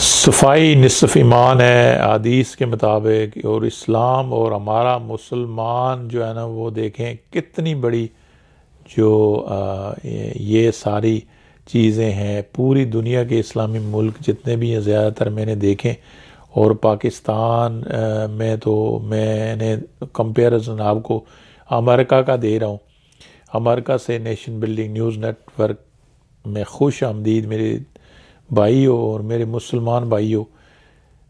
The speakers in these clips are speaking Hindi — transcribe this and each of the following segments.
सफाई निसफ़ ईमान है हदीस के मुताबिक। और इस्लाम और हमारा मुसलमान जो है ना वो देखें कितनी बड़ी जो ये सारी चीज़ें हैं। पूरी दुनिया के इस्लामी मुल्क जितने भी हैं ज़्यादातर मैंने देखें। और पाकिस्तान में तो मैंने कंपैरिजन आपको अमेरिका का दे रहा हूँ। अमेरिका से नेशन बिल्डिंग न्यूज़ नेटवर्क में खुश आमदीद मेरे भाइयों और मेरे मुसलमान भाइयों।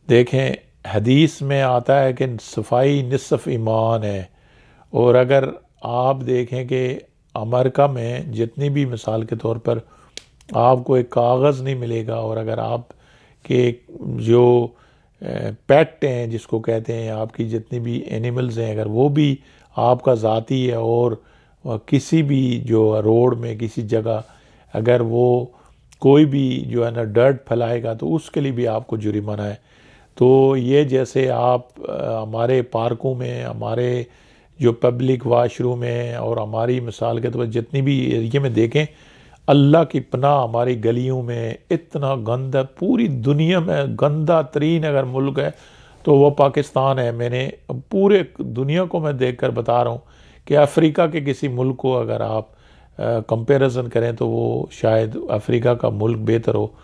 देखें, हदीस में आता है कि सफाई निसफ़ ईमान है। और अगर आप देखें कि अमेरिका में जितनी भी मिसाल के तौर पर आपको एक कागज़ नहीं मिलेगा। और अगर आप के जो पेट हैं जिसको कहते हैं, आपकी जितनी भी एनिमल्स हैं, अगर वो भी आपका ज़ाती है और किसी भी जो रोड में किसी जगह अगर वो कोई भी जो है ना डर्ट फैलाएगा तो उसके लिए भी आपको जुर्माना है। तो ये जैसे आप हमारे पार्कों में, हमारे जो पब्लिक वाशरूम हैं और हमारी मिसाल के तौर पर जितनी भी एरिया में देखें, अल्लाह की पनाह हमारी गलियों में इतना गंद है। पूरी दुनिया में गंदा तरीन अगर मुल्क है तो वो पाकिस्तान है। मैंने पूरे दुनिया को मैं देख कर बता रहा हूँ कि अफ्रीका के किसी मुल्क को अगर आप कंपैरिजन करें तो वो शायद अफ्रीका का मुल्क बेहतर हो।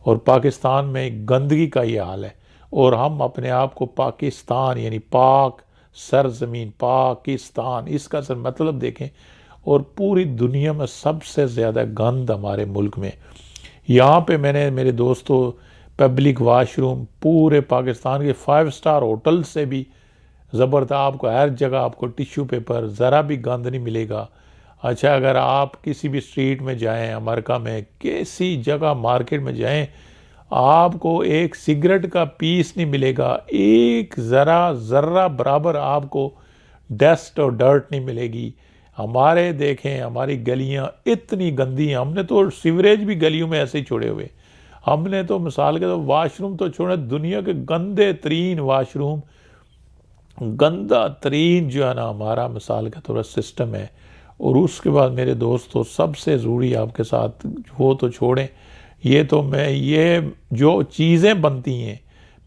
और पाकिस्तान में गंदगी का ये हाल है। और हम अपने आप को पाकिस्तान यानी पाक सरजमीन पाकिस्तान इसका सर मतलब देखें। और पूरी दुनिया में सबसे ज़्यादा गंद हमारे मुल्क में। यहाँ पे मैंने मेरे दोस्तों पब्लिक वाशरूम पूरे पाकिस्तान के 5 स्टार होटल से भी ज़बरदस्त, आपको हर जगह आपको टिश्यू पेपर ज़रा भी गंद नहीं मिलेगा। अच्छा, अगर आप किसी भी स्ट्रीट में जाएं अमेरिका में, किसी जगह मार्केट में जाएं, आपको एक सिगरेट का पीस नहीं मिलेगा। एक ज़र्रा बराबर आपको डस्ट और डर्ट नहीं मिलेगी। हमारे देखें हमारी गलियां इतनी गंदी हैं। हमने तो सीवरेज भी गलियों में ऐसे ही छोड़े हुए। हमने तो मिसाल के तो वाशरूम तो छोड़े, दुनिया के गंदे तरीन वाशरूम, गंदा तरीन जो है ना हमारा मिसाल का थोड़ा सिस्टम है। और उसके बाद मेरे दोस्तों सबसे ज़रूरी आपके साथ वो तो छोड़ें, ये तो मैं ये जो चीज़ें बनती हैं,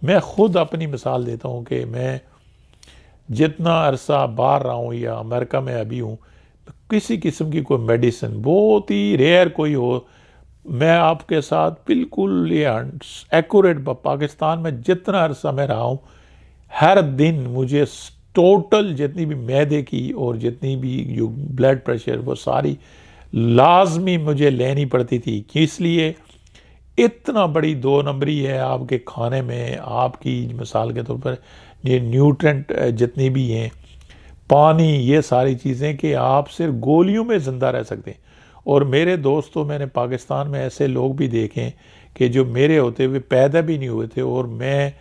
मैं ख़ुद अपनी मिसाल देता हूँ कि मैं जितना अरसा बाहर रहा हूँ या अमेरिका में अभी हूँ, किसी किस्म की कोई मेडिसिन बहुत ही रेयर कोई हो, मैं आपके साथ बिल्कुल ये एक्यूरेट पाकिस्तान में जितना अरसा मैं रहा हूँ, हर दिन मुझे टोटल जितनी भी मैदे की और जितनी भी जो ब्लड प्रेशर वो सारी लाजमी मुझे लेनी पड़ती थी। कि इसलिए इतना बड़ी 2 नंबरी है आपके खाने में, आपकी मिसाल के तौर पर ये न्यूट्रेंट जितनी भी हैं, पानी, ये सारी चीज़ें कि आप सिर्फ गोलियों में ज़िंदा रह सकते हैं। और मेरे दोस्तों मैंने पाकिस्तान में ऐसे लोग भी देखे कि जो मेरे होते हुए पैदा भी नहीं हुए थे। और मैं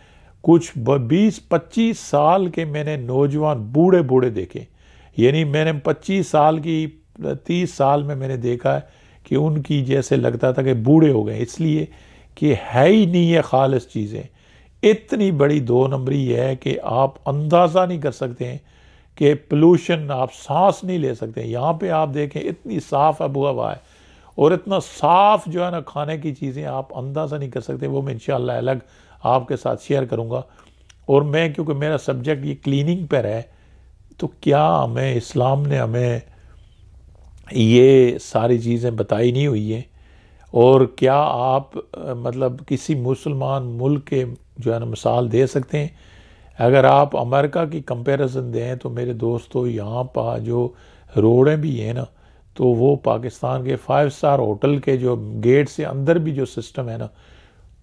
कुछ 20-25 साल के मैंने नौजवान बूढ़े बूढ़े देखे। यानी मैंने 25 साल की 30 साल में मैंने देखा है कि उनकी जैसे लगता था कि बूढ़े हो गए, इसलिए कि है ही नहीं ये खालिस चीज़ें। इतनी बड़ी 2 नंबरी है कि आप अंदाज़ा नहीं कर सकते हैं कि पोल्यूशन, आप सांस नहीं ले सकते। यहाँ पे आप देखें इतनी साफ़ आबो हवा है और इतना साफ़ जो है ना खाने की चीज़ें, आप अंदाज़ा नहीं कर सकते। वो मैं इंशाल्लाह अलग आपके साथ शेयर करूँगा। और मैं क्योंकि मेरा सब्जेक्ट ये क्लीनिंग पर है, तो क्या हमें इस्लाम ने हमें ये सारी चीज़ें बताई नहीं हुई है? और क्या आप मतलब किसी मुसलमान मुल्क के जो है ना मिसाल दे सकते हैं? अगर आप अमेरिका की कंपैरिजन दें तो मेरे दोस्तों यहाँ पर जो रोडें भी हैं ना, तो वो पाकिस्तान के 5 स्टार होटल के जो गेट से अंदर भी जो सिस्टम है ना,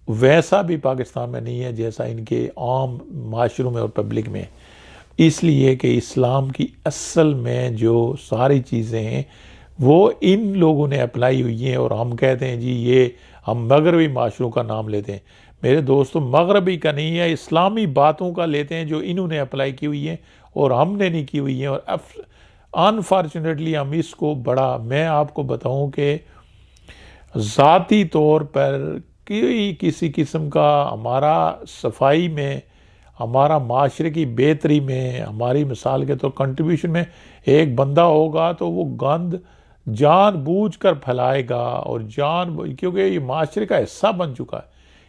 वैसा भी पाकिस्तान में नहीं है जैसा इनके आम माशरों में और पब्लिक में है। इसलिए कि इस्लाम की असल में जो सारी चीज़ें हैं वो इन लोगों ने अप्लाई हुई हैं। और हम कहते हैं जी ये हम मगरबी माशरों का नाम लेते हैं। मेरे दोस्तों, मगरबी का नहीं है, इस्लामी बातों का लेते हैं जो इन्होंने अप्लाई की हुई हैं और हमने नहीं की हुई हैं। और अनफॉर्चुनेटली हम इसको बड़ा, मैं आपको बताऊं कि ज़ाती तौर पर किसी किस्म का हमारा सफाई में, हमारा माशरे की बेहतरी में, हमारी मिसाल के तो कंट्रीब्यूशन में एक बंदा होगा तो वो गंद जानबूझकर फैलाएगा। और क्योंकि ये माशरे का हिस्सा बन चुका है,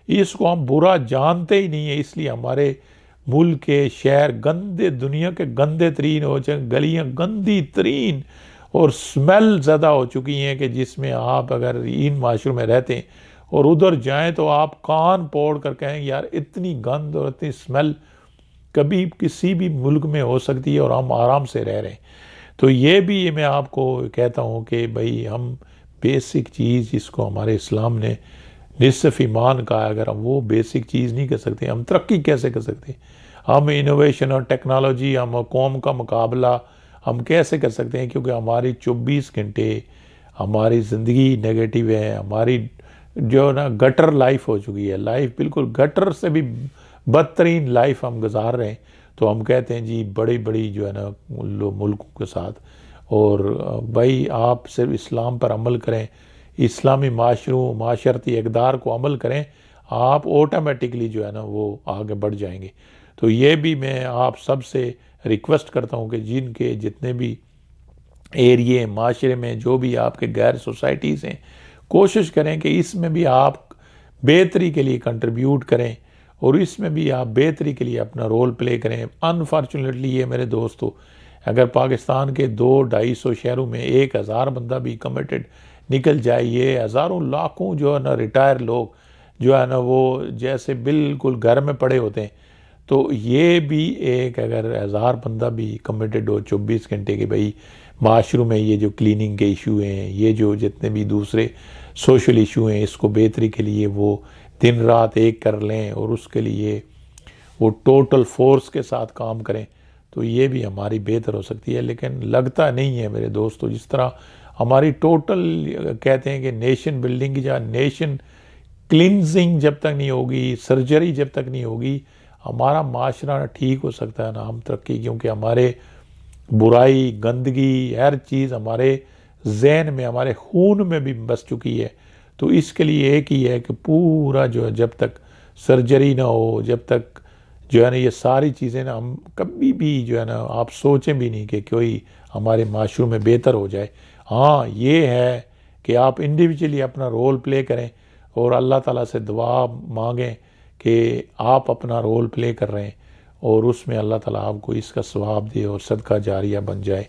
इसको हम बुरा जानते ही नहीं है, इसलिए हमारे मुल्क के शहर गंदे, दुनिया के गंदे तरीन हो जाए, गलियां गंदी तरीन और स्मेल ज़्यादा हो चुकी हैं कि जिसमें आप अगर इन माशरों में रहते हैं और उधर जाएं तो आप कान पोड़ कर कहें यार इतनी गंद और इतनी स्मेल कभी किसी भी मुल्क में हो सकती है और हम आराम से रह रहे हैं। तो ये भी मैं आपको कहता हूँ कि भाई हम बेसिक चीज़ जिसको हमारे इस्लाम ने निसफ ईमान का, अगर हम वो बेसिक चीज़ नहीं कर सकते हम तरक्की कैसे कर सकते? हम इनोवेशन और टेक्नोलॉजी, हम कौम का मुकाबला हम कैसे कर सकते हैं? क्योंकि हमारी 24 घंटे हमारी ज़िंदगी नेगेटिव है, हमारी जो ना गटर लाइफ हो चुकी है, लाइफ बिल्कुल गटर से भी बदतरीन लाइफ हम गुजार रहे हैं। तो हम कहते हैं जी बड़ी बड़ी जो है ना मुल्कों के साथ, और भाई आप सिर्फ इस्लाम पर अमल करें, इस्लामी माशरती इक़दार को अमल करें, आप ऑटोमेटिकली जो है ना वो आगे बढ़ जाएंगे। तो ये भी मैं आप सब से रिक्वेस्ट करता हूँ कि जिनके जितने भी एरिए माशरे में जो भी आपके गैर सोसाइटीज़ हैं, कोशिश करें कि इसमें भी आप बेहतरी के लिए कंट्रीब्यूट करें और इसमें भी आप बेहतरी के लिए अपना रोल प्ले करें। अनफॉर्चुनेटली ये मेरे दोस्तों, अगर पाकिस्तान के 200-250 शहरों में 1000 बंदा भी कमिटेड निकल जाए, ये हज़ारों लाखों जो है ना रिटायर लोग जो है ना वो जैसे बिल्कुल घर में पड़े होते हैं, तो ये भी एक अगर 1000 बंदा भी कमिटेड हो 24 घंटे के, भाई माशरों में ये जो क्लीनिंग के इशू हैं, ये जो जितने भी दूसरे सोशल इशू हैं, इसको बेहतरी के लिए वो दिन रात एक कर लें और उसके लिए वो टोटल फोर्स के साथ काम करें, तो ये भी हमारी बेहतर हो सकती है। लेकिन लगता नहीं है मेरे दोस्तों, जिस तरह हमारी टोटल कहते हैं कि नेशन बिल्डिंग की जहाँ नेशन क्लिनजिंग जब तक नहीं होगी, सर्जरी जब तक नहीं होगी, हमारा माशरा ठीक हो सकता है ना हम तरक्की, क्योंकि हमारे बुराई गंदगी हर चीज़ हमारे जहन में, हमारे खून में भी बस चुकी है। तो इसके लिए एक ही है कि पूरा जो है जब तक सर्जरी ना हो, जब तक जो है ना ये सारी चीज़ें ना हम कभी भी जो है ना आप सोचें भी नहीं कि कोई हमारे माशरे में बेहतर हो जाए। हाँ ये है कि आप इंडिविजुअली अपना रोल प्ले करें और अल्लाह ताला से दुआ मांगें कि आप अपना रोल प्ले कर रहे हैं और उसमें अल्लाह ताला आपको इसका सवाब दे और सदका जारिया बन जाए।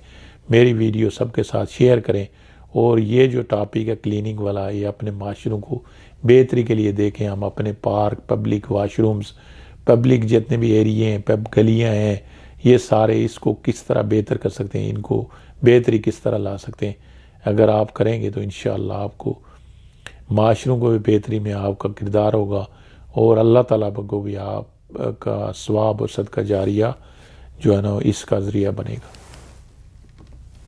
मेरी वीडियो सबके साथ शेयर करें और ये जो टॉपिक है क्लीनिंग वाला, ये अपने माशरों को बेहतरी के लिए देखें। हम अपने पार्क, पब्लिक वाशरूम्स, पब्लिक जितने भी एरिए हैं, गलियाँ हैं, ये सारे इसको किस तरह बेहतर कर सकते हैं, इनको बेहतरी किस तरह ला सकते हैं। अगर आप करेंगे तो इंशाअल्लाह आपको माशरों को भी बेहतरी में आपका किरदार होगा और अल्लाह ताला को भी आप का सवाब और सदका जारिया जो है ना इसका ज़रिया बनेगा।